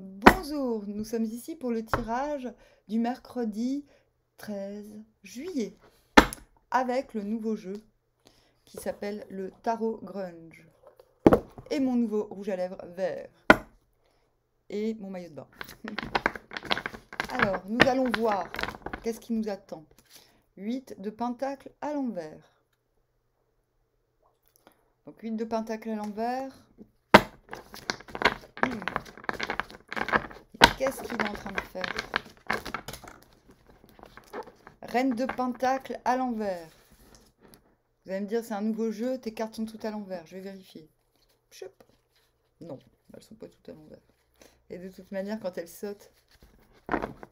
Bonjour, nous sommes ici pour le tirage du mercredi 13 juillet avec le nouveau jeu qui s'appelle le Tarot Grunge et mon nouveau rouge à lèvres vert et mon maillot de bain. Alors, nous allons voir qu'est-ce qui nous attend. 8 de pentacle à l'envers. Donc 8 de pentacle à l'envers. Qu'est-ce qu'il est en train de faire? Reine de pentacle à l'envers. Vous allez me dire, c'est un nouveau jeu, tes cartes sont toutes à l'envers. Je vais vérifier. Choup. Non, elles sont pas toutes à l'envers. Et de toute manière, quand elles sautent,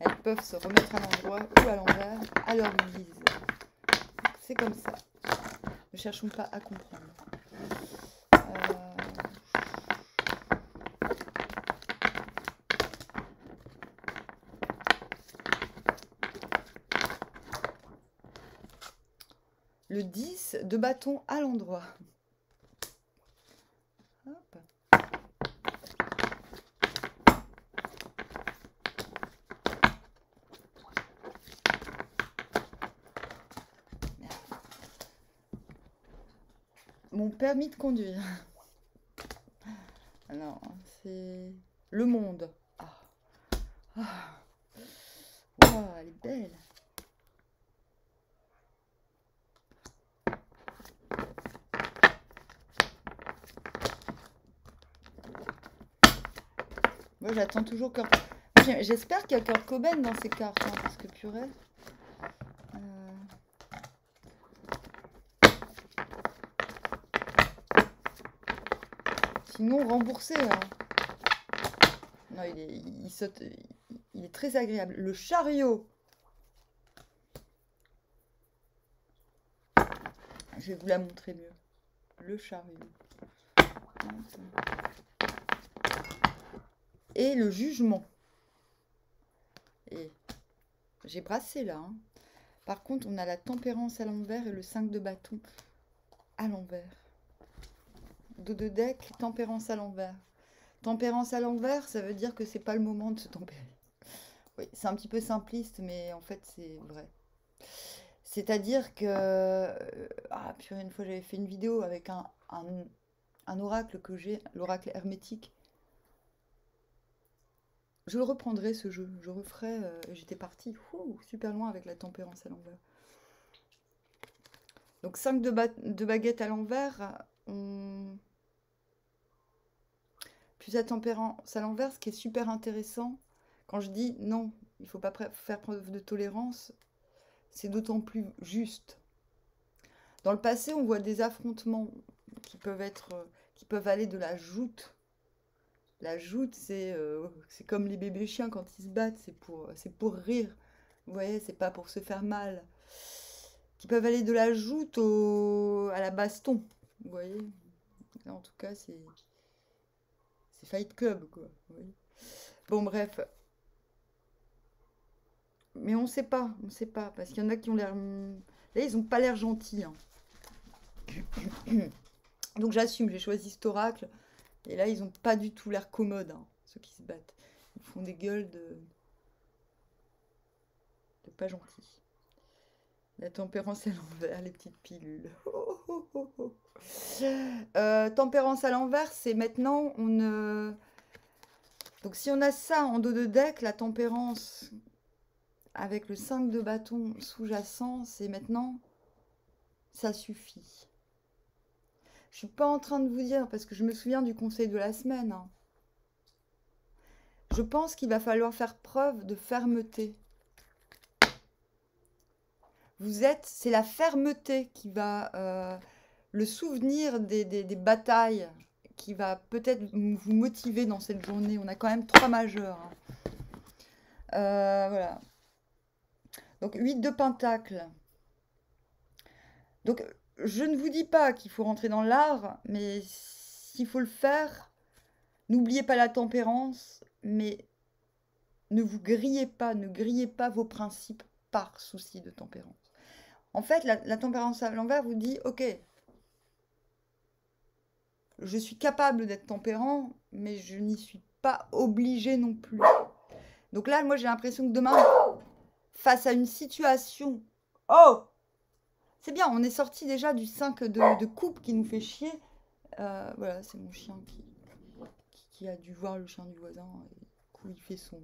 elles peuvent se remettre à l'endroit ou à l'envers à leur guise. C'est comme ça. Ne cherchons pas à comprendre. Le 10 de bâton à l'endroit. Hop. Mon permis de conduire. Alors, c'est le monde. Ah. Ah. Wow, elle est belle. Moi, j'attends toujours Kurt. J'espère qu'il y a Kurt Cobain dans ces cartes, hein, parce que purée. Sinon, remboursé. Hein. Non, il saute. Il est très agréable. Le chariot. Je vais vous la montrer mieux. Le chariot. Et le jugement. Et j'ai brassé là. Hein. Par contre, on a la tempérance à l'envers et le 5 de bâton à l'envers. Dos de deck, tempérance à l'envers. Tempérance à l'envers, ça veut dire que c'est pas le moment de se tempérer. Oui, c'est un petit peu simpliste, mais en fait, c'est vrai. C'est-à-dire que... Ah, purée, une fois, j'avais fait une vidéo avec un oracle que j'ai, l'oracle hermétique. Je le reprendrai, ce jeu. Je referai... J'étais partie super loin avec la tempérance à l'envers. Donc, 5 de baguette à l'envers. Puis la tempérance à l'envers, ce qui est super intéressant, quand je dis non, il ne faut pas faire preuve de tolérance, c'est d'autant plus juste. Dans le passé, on voit des affrontements qui peuvent aller de la joute. La joute, c'est comme les bébés chiens quand ils se battent, c'est pour rire. Vous voyez, c'est pas pour se faire mal. Qui peuvent aller de la joute à la baston. Vous voyez. Là, en tout cas, c'est Fight Club, quoi. Oui. Bon, bref. Mais on sait pas, parce qu'il y en a qui ont l'air... Là, ils ont pas l'air gentils. Hein. Donc j'assume, j'ai choisi cet oracle. Et là, ils ont pas du tout l'air commodes, hein, ceux qui se battent. Ils font des gueules de pas gentils. La tempérance à l'envers, les petites pilules. Tempérance à l'envers, c'est maintenant, Donc si on a ça en dos de deck, la tempérance avec le 5 de bâton sous-jacent, c'est maintenant, ça suffit. Je suis pas en train de vous dire, parce que je me souviens du conseil de la semaine. Hein. Je pense qu'il va falloir faire preuve de fermeté. C'est la fermeté qui va, le souvenir des batailles qui va peut-être vous motiver dans cette journée. On a quand même 3 majeurs. Hein. Voilà. Donc 8 de pentacle. Donc je ne vous dis pas qu'il faut rentrer dans l'art, mais s'il faut le faire, n'oubliez pas la tempérance, mais ne vous grillez pas, ne grillez pas vos principes par souci de tempérance. En fait, la tempérance à l'envers vous dit, ok, je suis capable d'être tempérant, mais je n'y suis pas obligé non plus. Donc là, moi, j'ai l'impression que demain, face à une situation... Oh! C'est bien, on est sorti déjà du 5 de coupe qui nous fait chier. Voilà, c'est mon chien qui a dû voir le chien du voisin. Et du coup, il fait son...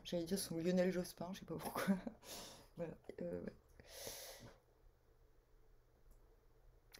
J'allais dire son Lionel Jospin, je sais pas pourquoi. Voilà. Ouais.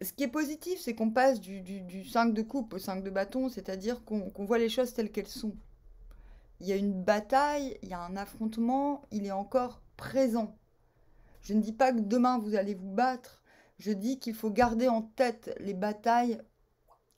Ce qui est positif, c'est qu'on passe du 5 de coupe au 5 de bâton, c'est-à-dire qu'on voit les choses telles qu'elles sont. Il y a une bataille, il y a un affrontement, il est encore présent. Je ne dis pas que demain vous allez vous battre, je dis qu'il faut garder en tête les batailles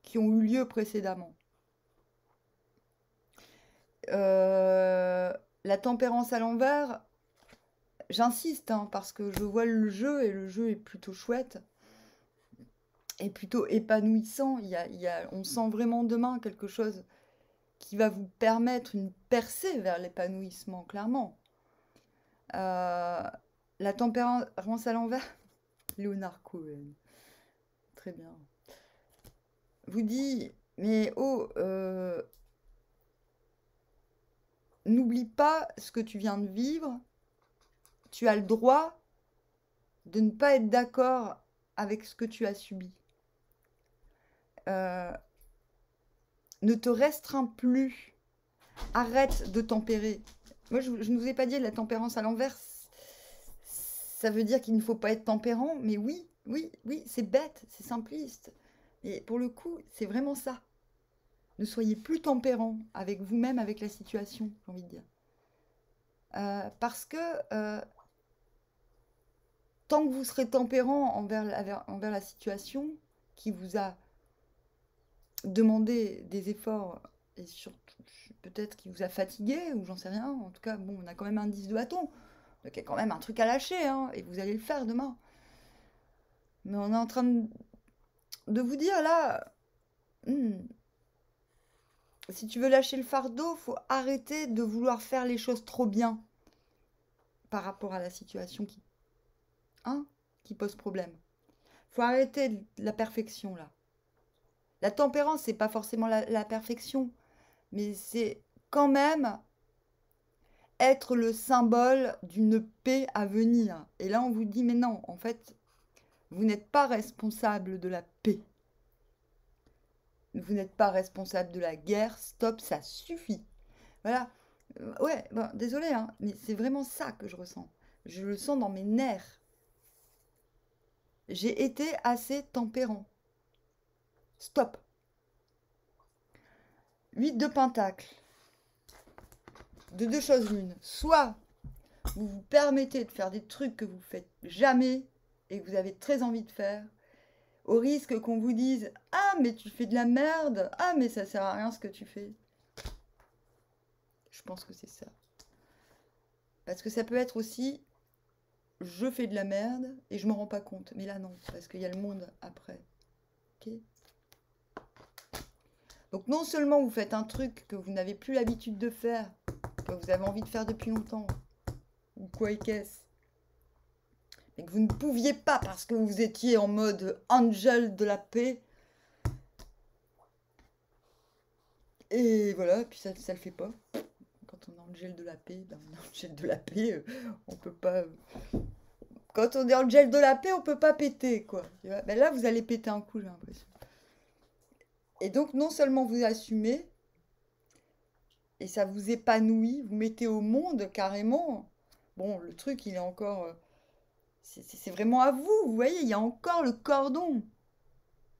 qui ont eu lieu précédemment. La tempérance à l'envers, j'insiste, hein, parce que je vois le jeu et le jeu est plutôt chouette. Et plutôt épanouissant. On sent vraiment demain quelque chose qui va vous permettre une percée vers l'épanouissement, clairement. La tempérance à l'envers, Leonard Cohen, très bien, vous dit, mais oh, n'oublie pas ce que tu viens de vivre, tu as le droit de ne pas être d'accord avec ce que tu as subi. Ne te restreins plus. Arrête de tempérer. Moi, je ne vous ai pas dit la tempérance à l'envers. Ça veut dire qu'il ne faut pas être tempérant. Mais oui, c'est bête, c'est simpliste. Et pour le coup, c'est vraiment ça. Ne soyez plus tempérant avec vous-même, avec la situation, j'ai envie de dire. Parce que tant que vous serez tempérant envers la situation qui vous a demandé des efforts et surtout peut-être qui vous a fatigué ou j'en sais rien. En tout cas, bon, on a quand même un 10 de bâton. Donc il y a quand même un truc à lâcher, hein, et vous allez le faire demain. Mais on est en train de vous dire là, si tu veux lâcher le fardeau, faut arrêter de vouloir faire les choses trop bien par rapport à la situation qui pose problème. Faut arrêter la perfection là. La tempérance, c'est pas forcément la perfection, mais c'est quand même être le symbole d'une paix à venir. Et là, on vous dit, mais non, en fait, vous n'êtes pas responsable de la paix. Vous n'êtes pas responsable de la guerre. Stop, ça suffit. Voilà. Ouais, bon, désolé, hein, mais c'est vraiment ça que je ressens. Je le sens dans mes nerfs. J'ai été assez tempérant. Stop. 8 de pentacle. De deux choses l'une. Soit vous vous permettez de faire des trucs que vous faites jamais et que vous avez très envie de faire, au risque qu'on vous dise « Ah, mais tu fais de la merde. Ah, mais ça sert à rien ce que tu fais. » Je pense que c'est ça. Parce que ça peut être aussi « Je fais de la merde et je m'en rends pas compte. » Mais là, non, parce qu'il y a le monde après. Ok ? Donc non seulement vous faites un truc que vous n'avez plus l'habitude de faire, que vous avez envie de faire depuis longtemps, ou quoi et qu'est-ce, mais que vous ne pouviez pas parce que vous étiez en mode angel de la paix. Et voilà, puis ça le fait pas. Quand on est angel de la paix, ben on est angel de la paix, on peut pas... Quand on est angel de la paix, on peut pas péter, quoi. Ben là, vous allez péter un coup, j'ai l'impression. Et donc, non seulement vous assumez, et ça vous épanouit, vous mettez au monde carrément. Bon, le truc, il est encore... c'est vraiment à vous, vous voyez, il y a encore le cordon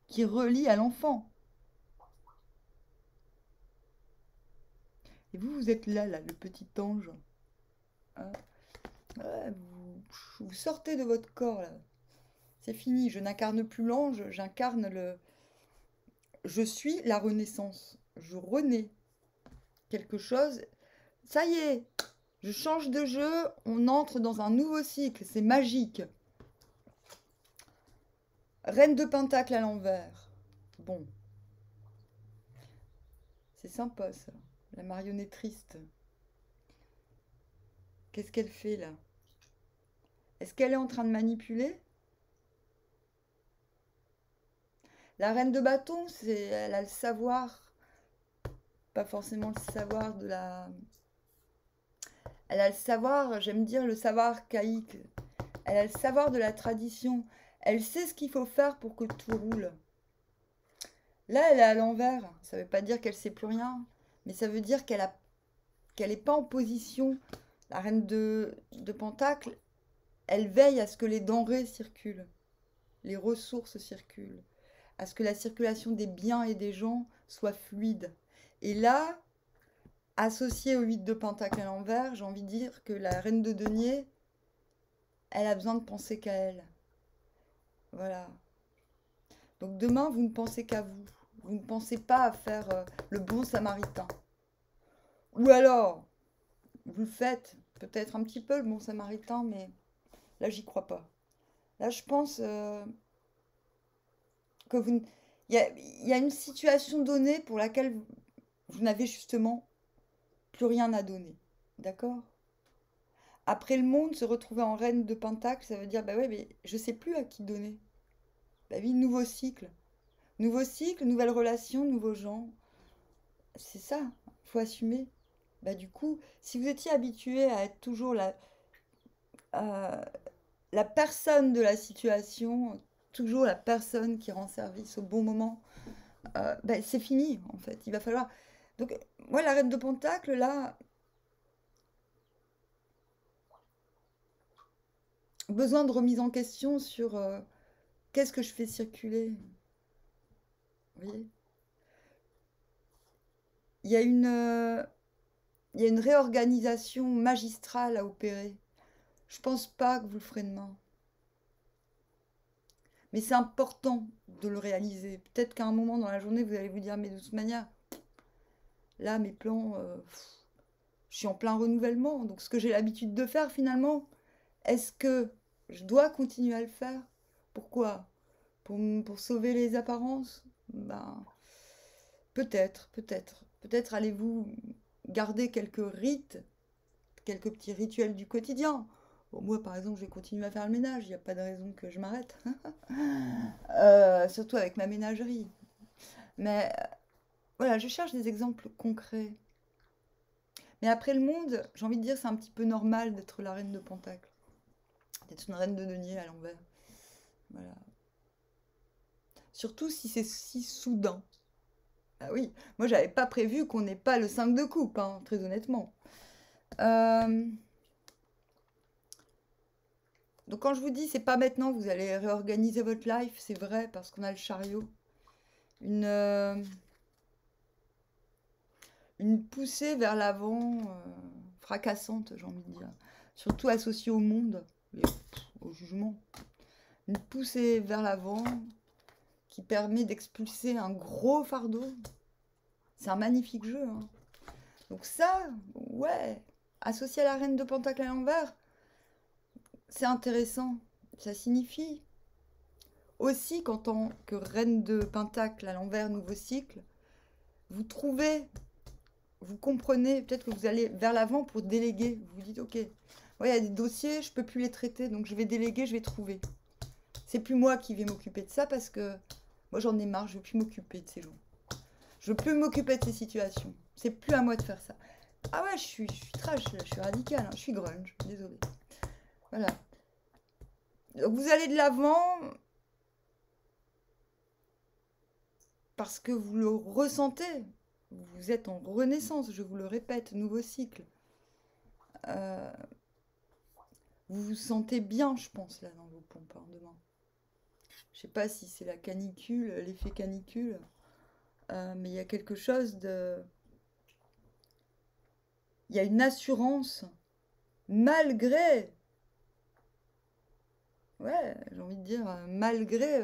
qui relie à l'enfant. Et vous êtes là, le petit ange. Hein, ouais, vous sortez de votre corps, là. C'est fini, je n'incarne plus l'ange, j'incarne le... Je suis la renaissance. Je renais quelque chose. Ça y est, je change de jeu, on entre dans un nouveau cycle, c'est magique. Reine de Pentacle à l'envers. Bon. C'est sympa, ça. La marionnette triste. Qu'est-ce qu'elle fait, là? Est-ce qu'elle est en train de manipuler? La reine de bâton, elle a le savoir. pas forcément le savoir de la... Elle a le savoir, j'aime dire le savoir archaïque. Elle a le savoir de la tradition. Elle sait ce qu'il faut faire pour que tout roule. Là, elle est à l'envers. Ça ne veut pas dire qu'elle ne sait plus rien, mais ça veut dire qu'elle n'est pas en position. La reine de Pentacle, elle veille à ce que les denrées circulent, les ressources circulent, à ce que la circulation des biens et des gens soit fluide. Et là, associé au 8 de Pentacle à l'envers, j'ai envie de dire que la reine de denier, elle a besoin de penser qu'à elle. Voilà. Donc demain, vous ne pensez qu'à vous. Vous ne pensez pas à faire le bon samaritain. Ou alors, vous le faites peut-être un petit peu le bon samaritain, mais là, j'y crois pas. Là, je pense que vous... Il y a une situation donnée pour laquelle vous n'avez justement plus rien à donner. D'accord? Après le monde, se retrouver en reine de Pentacle, ça veut dire, bah ouais, mais je sais plus à qui donner. Bah oui, nouveau cycle. Nouveau cycle, nouvelle relation, nouveaux gens. C'est ça, faut assumer. Bah du coup, si vous étiez habitué à être toujours euh, la personne de la situation, toujours la personne qui rend service au bon moment, bah, c'est fini en fait. Il va falloir. Donc, moi, la reine de Pentacle, là, besoin de remise en question sur qu'est-ce que je fais circuler. Vous voyez? Il y a il y a une réorganisation magistrale à opérer. Je pense pas que vous le ferez demain. Mais c'est important de le réaliser. Peut-être qu'à un moment dans la journée, vous allez vous dire, mais de toute manière, là, mes plans, je suis en plein renouvellement. Donc, ce que j'ai l'habitude de faire, finalement, est-ce que je dois continuer à le faire? Pourquoi? Pour sauver les apparences? Ben, peut-être, peut-être. Peut-être allez-vous garder quelques rites, quelques petits rituels du quotidien. Bon, moi, par exemple, je vais continuer à faire le ménage. Il n'y a pas de raison que je m'arrête. Surtout avec ma ménagerie. Mais voilà, je cherche des exemples concrets. Mais après le monde, j'ai envie de dire, c'est un petit peu normal d'être la reine de Pentacle. D'être une reine de denier à l'envers. Voilà. Surtout si c'est si soudain. Ah oui, moi j'avais pas prévu qu'on n'ait pas le 5 de coupe, hein, très honnêtement. Donc quand je vous dis, c'est pas maintenant que vous allez réorganiser votre life, c'est vrai, parce qu'on a le chariot. Une poussée vers l'avant, fracassante, j'ai envie de dire. Surtout associée au monde, et au jugement. Une poussée vers l'avant qui permet d'expulser un gros fardeau. C'est un magnifique jeu, hein. Donc ça, ouais, associé à la reine de Pentacle à l'envers, c'est intéressant. Ça signifie aussi qu'en tant que reine de Pentacle à l'envers, nouveau cycle, vous trouvez, vous comprenez, peut-être que vous allez vers l'avant pour déléguer. Vous vous dites, ok, ouais, il y a des dossiers, je peux plus les traiter, donc je vais déléguer, je vais trouver. C'est plus moi qui vais m'occuper de ça parce que moi j'en ai marre, je veux plus m'occuper de ces gens. Je veux plus m'occuper de ces situations. C'est plus à moi de faire ça. Ah ouais, je suis trash, je suis radicale, hein, je suis grunge, désolée. Voilà. Donc vous allez de l'avant parce que vous le ressentez. Vous êtes en renaissance, je vous le répète, nouveau cycle. Vous vous sentez bien, je pense, là, dans vos pompes, hein, demain. Je sais pas si c'est la canicule, l'effet canicule, mais il y a quelque chose de... Il y a une assurance, malgré... Ouais, j'ai envie de dire, malgré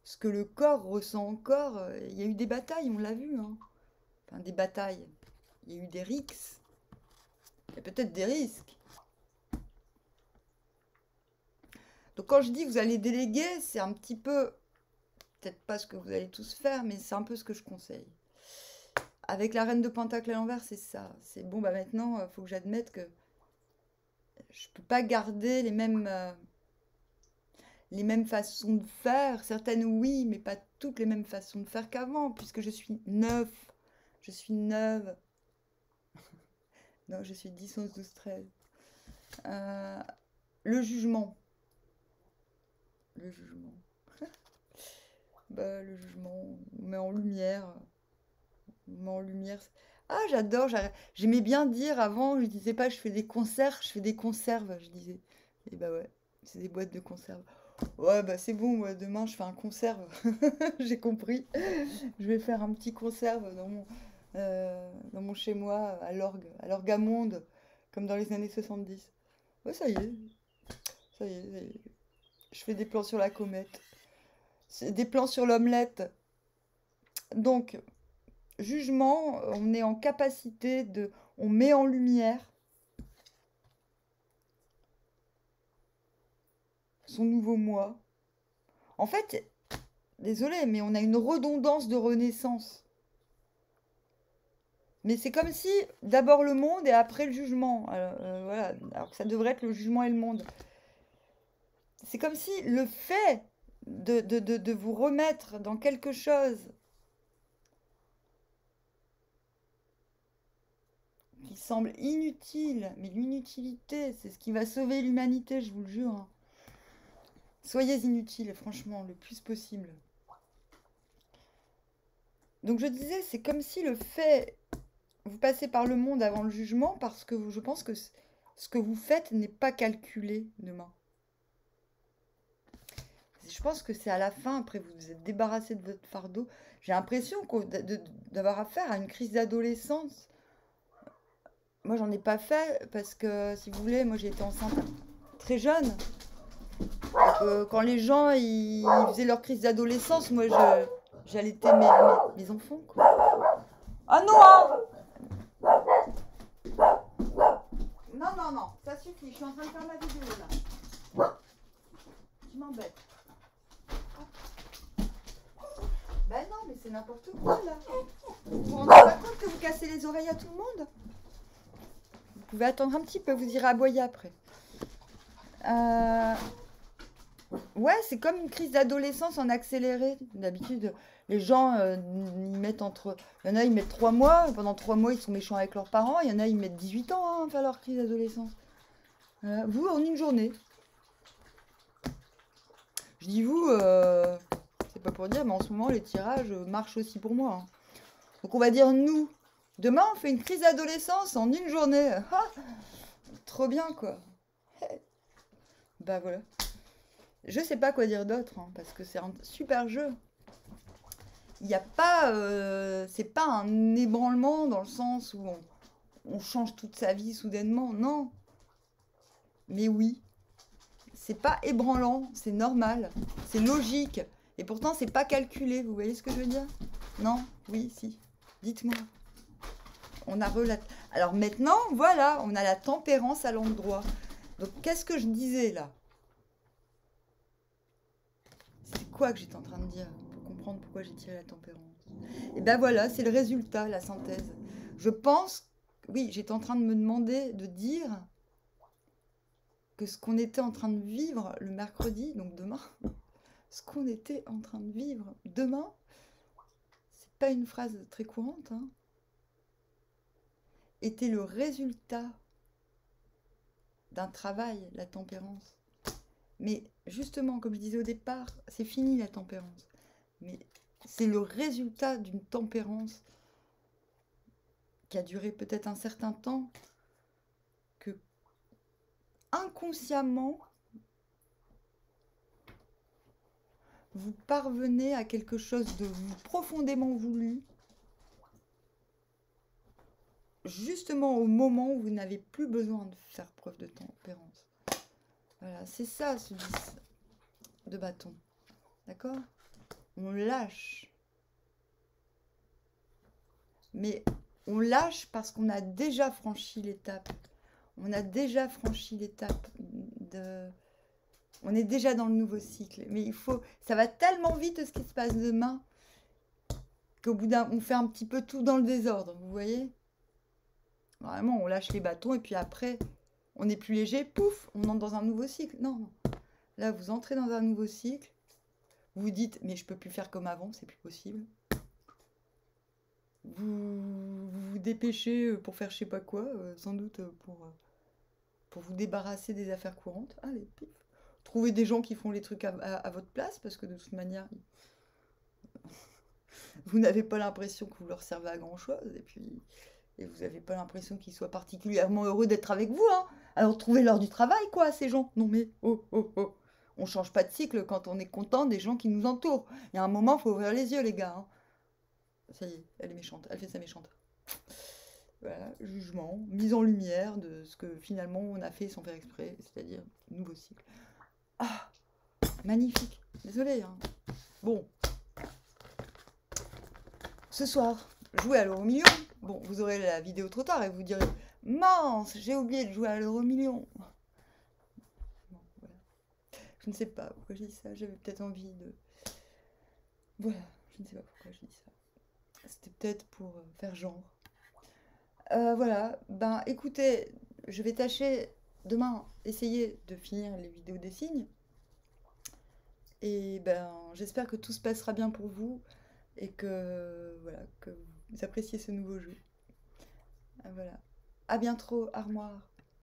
ce que le corps ressent encore, il y a eu des batailles, on l'a vu, hein. Enfin, des batailles. Il y a eu des rixes. Il y a peut-être des risques. Donc quand je dis que vous allez déléguer, c'est un petit peu, peut-être pas ce que vous allez tous faire, mais c'est un peu ce que je conseille. Avec la reine de Pentacle à l'envers, c'est ça. C'est bon, bah maintenant, il faut que j'admette que je peux pas garder les mêmes façons de faire. Certaines, oui, mais pas toutes les mêmes façons de faire qu'avant, puisque je suis neuf. Je suis neuve. Non, je suis 10, 11, 12, 13. Le jugement. Le jugement. Bah, le jugement, on met en lumière. On met en lumière. Ah, j'adore. J'aimais bien dire avant, je disais pas je fais des concerts, je fais des conserves, je disais. Et bah ouais, c'est des boîtes de conserve. Ouais, bah c'est bon, moi, demain je fais un conserve. J'ai compris. Je vais faire un petit conserve dans mon chez-moi, à l'orgue à monde, comme dans les années 70. Ouais, ça y est, ça y est, ça y est. Je fais des plans sur la comète. C'est des plans sur l'omelette. Donc, jugement, on est en capacité de... On met en lumière son nouveau moi. En fait, désolé, mais on a une redondance de renaissance. Mais c'est comme si d'abord le monde et après le jugement. Voilà. Alors que ça devrait être le jugement et le monde. C'est comme si le fait de vous remettre dans quelque chose qui semble inutile, mais l'inutilité, c'est ce qui va sauver l'humanité, je vous le jure, hein. Soyez inutiles, franchement, le plus possible. Donc je disais, c'est comme si le fait... Vous passez par le monde avant le jugement parce que je pense que ce que vous faites n'est pas calculé demain. Je pense que c'est à la fin, après vous vous êtes débarrassé de votre fardeau. J'ai l'impression d'avoir affaire à une crise d'adolescence. Moi, j'en ai pas fait parce que, si vous voulez, moi j'ai été enceinte très jeune. Quand les gens ils faisaient leur crise d'adolescence, moi j'allaitais mes enfants, quoi. Ah non, hein! Non, non, non, ça suffit, je suis en train de faire ma vidéo là. Tu m'embêtes. Ben non, mais c'est n'importe quoi là. Vous vous rendez pas compte que vous cassez les oreilles à tout le monde? Vous pouvez attendre un petit peu, vous irez aboyer après. Ouais, c'est comme une crise d'adolescence en accéléré. D'habitude, les gens, ils mettent entre... Il y en a, ils mettent 3 mois. Pendant 3 mois, ils sont méchants avec leurs parents. Il y en a, ils mettent 18 ans hein, à faire leur crise d'adolescence. Vous, en une journée. Je dis vous, c'est pas pour dire, mais en ce moment, les tirages marchent aussi pour moi, hein. Donc, on va dire nous. Demain, on fait une crise d'adolescence en une journée. Ah, trop bien, quoi. Bah voilà. Je sais pas quoi dire d'autre, hein, parce que c'est un super jeu. Il n'y a pas... c'est pas un ébranlement dans le sens où on change toute sa vie soudainement. Non. Mais oui. C'est pas ébranlant, c'est normal, c'est logique. Et pourtant, c'est pas calculé. Vous voyez ce que je veux dire? Non? Oui, si. Dites-moi. On a Alors maintenant, voilà, on a la tempérance à l'endroit. Donc, qu'est-ce que je disais là? C'est quoi que j'étais en train de dire pour comprendre pourquoi j'ai tiré la tempérance? Et ben voilà, c'est le résultat, la synthèse. Je pense, oui, j'étais en train de me demander, de dire que ce qu'on était en train de vivre le mercredi, donc demain, ce qu'on était en train de vivre demain, c'est pas une phrase très courante, hein, était le résultat d'un travail, la tempérance. Mais justement, comme je disais au départ, c'est fini la tempérance. Mais c'est le résultat d'une tempérance qui a duré peut-être un certain temps, que inconsciemment, vous parvenez à quelque chose de profondément voulu, justement au moment où vous n'avez plus besoin de faire preuve de tempérance. Voilà, c'est ça ce 10 de bâton. D'accord? On lâche. Mais on lâche parce qu'on a déjà franchi l'étape. On a déjà franchi l'étape de... On est déjà dans le nouveau cycle. Mais il faut... Ça va tellement vite ce qui se passe demain qu'au bout d'un... On fait un petit peu tout dans le désordre. Vous voyez? Vraiment, on lâche les bâtons et puis après, on est plus léger. Pouf, on entre dans un nouveau cycle. Non. Là, vous entrez dans un nouveau cycle. Vous vous dites, mais je peux plus faire comme avant, c'est plus possible. vous dépêchez pour faire je sais pas quoi, sans doute pour vous débarrasser des affaires courantes. Allez, pif. Trouvez des gens qui font les trucs à votre place, parce que de toute manière, vous n'avez pas l'impression que vous leur servez à grand-chose, et vous n'avez pas l'impression qu'ils soient particulièrement heureux d'être avec vous, hein. Alors trouvez-leur du travail, quoi, ces gens. Non mais, oh, oh, oh. On change pas de cycle quand on est content des gens qui nous entourent. Il y a un moment, il faut ouvrir les yeux, les gars, hein. Ça y est, elle est méchante, elle fait sa méchante. Voilà, jugement, mise en lumière de ce que finalement on a fait sans faire exprès, c'est-à-dire nouveau cycle. Ah, magnifique. Désolée, hein. Bon, ce soir, jouer à l'euro million. Bon, vous aurez la vidéo trop tard et vous direz mince, j'ai oublié de jouer à l'euro million. Bon, voilà. Je ne sais pas pourquoi je dis ça. J'avais peut-être envie de. Voilà, je ne sais pas pourquoi je dis ça. C'était peut-être pour faire genre. Voilà, ben écoutez, je vais tâcher demain essayer de finir les vidéos des signes. Et ben j'espère que tout se passera bien pour vous et que voilà, que vous appréciez ce nouveau jeu. Voilà. À bientôt, Armoire.